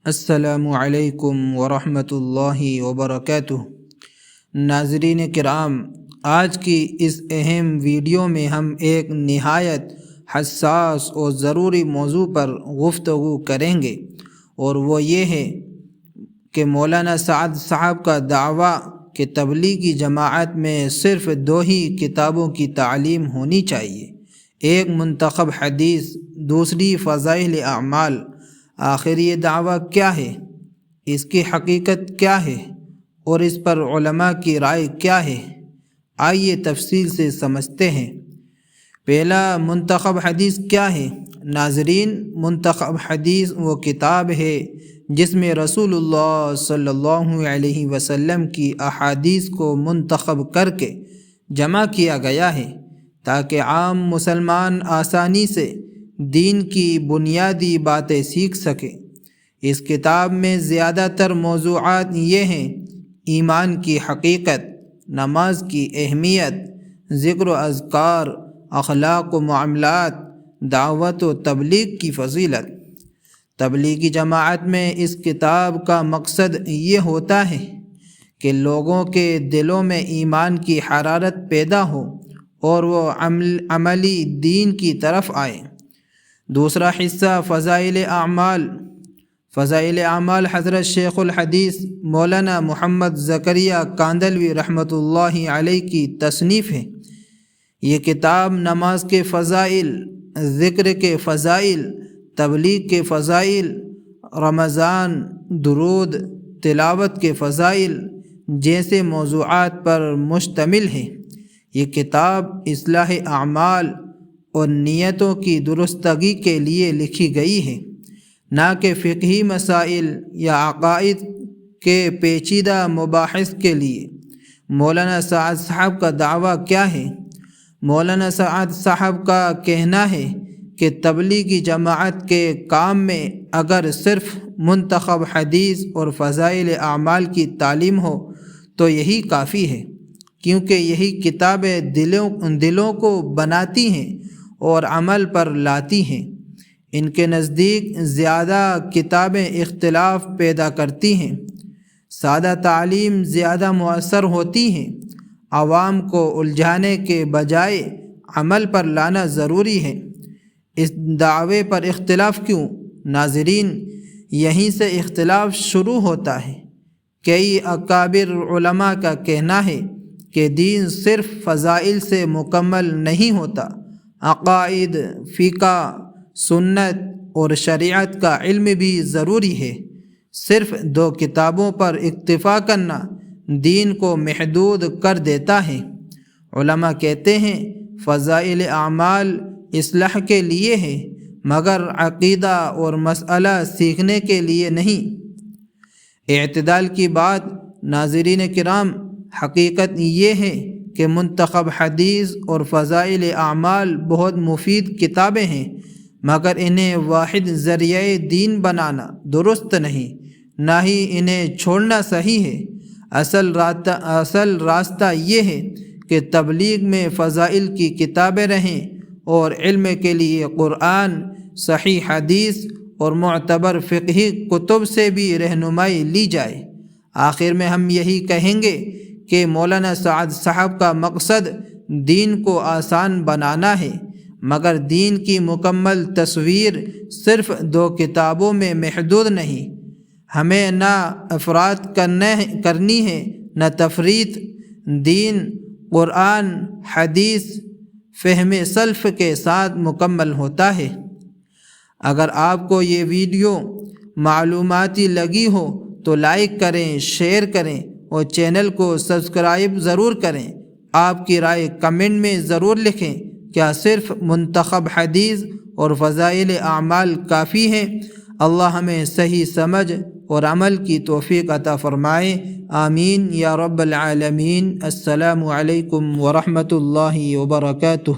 السلام علیکم ورحمۃ اللہ وبرکاتہ۔ ناظرین کرام، آج کی اس اہم ویڈیو میں ہم ایک نہایت حساس اور ضروری موضوع پر گفتگو کریں گے، اور وہ یہ ہے کہ مولانا سعد صاحب کا دعویٰ کہ تبلیغی جماعت میں صرف 2 ہی کتابوں کی تعلیم ہونی چاہیے، ایک منتخب حدیث، دوسری فضائل اعمال۔ آخر یہ دعویٰ کیا ہے، اس کی حقیقت کیا ہے، اور اس پر علماء کی رائے کیا ہے؟ آئیے تفصیل سے سمجھتے ہیں۔ پہلا، منتخب حدیث کیا ہے؟ ناظرین، منتخب حدیث وہ کتاب ہے جس میں رسول اللہ صلی اللہ علیہ وسلم کی احادیث کو منتخب کر کے جمع کیا گیا ہے تاکہ عام مسلمان آسانی سے دین کی بنیادی باتیں سیکھ سکیں۔ اس کتاب میں زیادہ تر موضوعات یہ ہیں: ایمان کی حقیقت، نماز کی اہمیت، ذکر و اذکار، اخلاق و معاملات، دعوت و تبلیغ کی فضیلت۔ تبلیغی جماعت میں اس کتاب کا مقصد یہ ہوتا ہے کہ لوگوں کے دلوں میں ایمان کی حرارت پیدا ہو اور وہ عملی دین کی طرف آئیں۔ دوسرا حصہ، فضائل اعمال۔ فضائل اعمال حضرت شیخ الحدیث مولانا محمد زکریا کاندھلوی رحمۃ اللہ علیہ کی تصنیف ہے۔ یہ کتاب نماز کے فضائل، ذکر کے فضائل، تبلیغ کے فضائل، رمضان، درود، تلاوت کے فضائل جیسے موضوعات پر مشتمل ہے۔ یہ کتاب اصلاح اعمال اور نیتوں کی درستگی کے لیے لکھی گئی ہے، نہ کہ فقہی مسائل یا عقائد کے پیچیدہ مباحث کے لیے۔ مولانا سعد صاحب کا دعویٰ کیا ہے؟ مولانا سعد صاحب کا کہنا ہے کہ تبلیغی جماعت کے کام میں اگر صرف منتخب حدیث اور فضائل اعمال کی تعلیم ہو تو یہی کافی ہے، کیونکہ یہی کتابیں دلوں کو بناتی ہیں اور عمل پر لاتی ہیں۔ ان کے نزدیک زیادہ کتابیں اختلاف پیدا کرتی ہیں، سادہ تعلیم زیادہ مؤثر ہوتی ہیں۔ عوام کو الجھانے کے بجائے عمل پر لانا ضروری ہے۔ اس دعوے پر اختلاف کیوں؟ ناظرین، یہیں سے اختلاف شروع ہوتا ہے۔ کئی اکابر علماء کا کہنا ہے کہ دین صرف فضائل سے مکمل نہیں ہوتا، عقائد، فقہ، سنت اور شریعت کا علم بھی ضروری ہے۔ صرف 2 کتابوں پر اکتفا کرنا دین کو محدود کر دیتا ہے۔ علماء کہتے ہیں فضائل اعمال اصلاح کے لیے ہے، مگر عقیدہ اور مسئلہ سیکھنے کے لیے نہیں۔ اعتدال کی بات۔ ناظرین کرام، حقیقت یہ ہے کہ منتخب حدیث اور فضائل اعمال بہت مفید کتابیں ہیں، مگر انہیں واحد ذریعہ دین بنانا درست نہیں، نہ ہی انہیں چھوڑنا صحیح ہے۔ اصل راستہ یہ ہے کہ تبلیغ میں فضائل کی کتابیں رہیں اور علم کے لیے قرآن، صحیح حدیث اور معتبر فقہی کتب سے بھی رہنمائی لی جائے۔ آخر میں ہم یہی کہیں گے کہ مولانا سعد صاحب کا مقصد دین کو آسان بنانا ہے، مگر دین کی مکمل تصویر صرف 2 کتابوں میں محدود نہیں۔ ہمیں نہ افراط کرنی ہے نہ تفریط۔ دین قرآن، حدیث، فہم سلف کے ساتھ مکمل ہوتا ہے۔ اگر آپ کو یہ ویڈیو معلوماتی لگی ہو تو لائک کریں، شیئر کریں اور چینل کو سبسکرائب ضرور کریں۔ آپ کی رائے کمنٹ میں ضرور لکھیں۔ کیا صرف منتخب حدیث اور فضائل اعمال کافی ہیں؟ اللہ ہمیں صحیح سمجھ اور عمل کی توفیق عطا فرمائے، آمین یا رب العالمین۔ السلام علیکم ورحمۃ اللہ وبرکاتہ۔